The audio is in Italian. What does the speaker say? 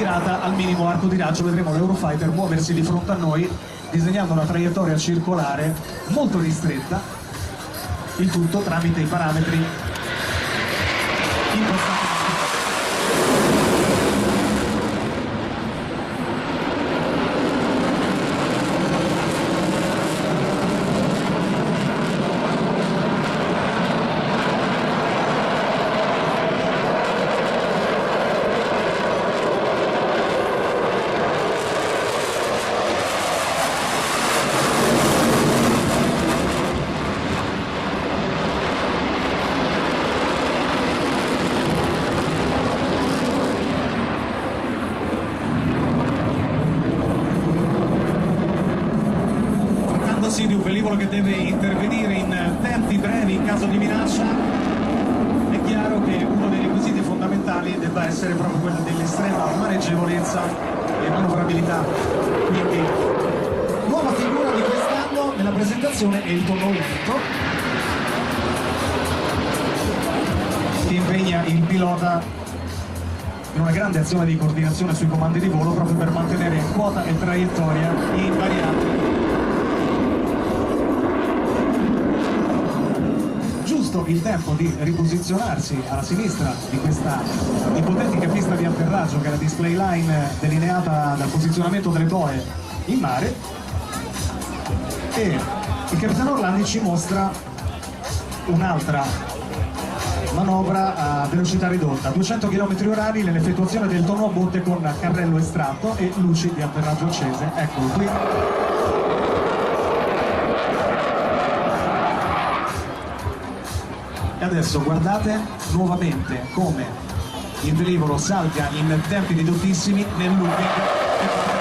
ispirata al minimo arco di raggio. Vedremo l'Eurofighter muoversi di fronte a noi disegnando una traiettoria circolare molto ristretta, il tutto tramite i parametri impostati. Di un velivolo che deve intervenire in tempi brevi in caso di minaccia, è chiaro che uno dei requisiti fondamentali debba essere proprio quello dell'estrema maneggevolezza e manovrabilità. Quindi nuova figura di quest'anno nella presentazione è il tonno lento, che impegna il pilota in una grande azione di coordinazione sui comandi di volo proprio per mantenere quota e traiettoria invariati. Il tempo di riposizionarsi alla sinistra di questa ipotetica pista di atterraggio, che è la display line delineata dal posizionamento delle boe in mare, e il capitano Orlandi ci mostra un'altra manovra a velocità ridotta, 200 km/h nell'effettuazione del tonno a botte con carrello estratto e luci di atterraggio accese. Eccolo qui. E adesso guardate nuovamente come il velivolo salga in tempi ridottissimi nel looping.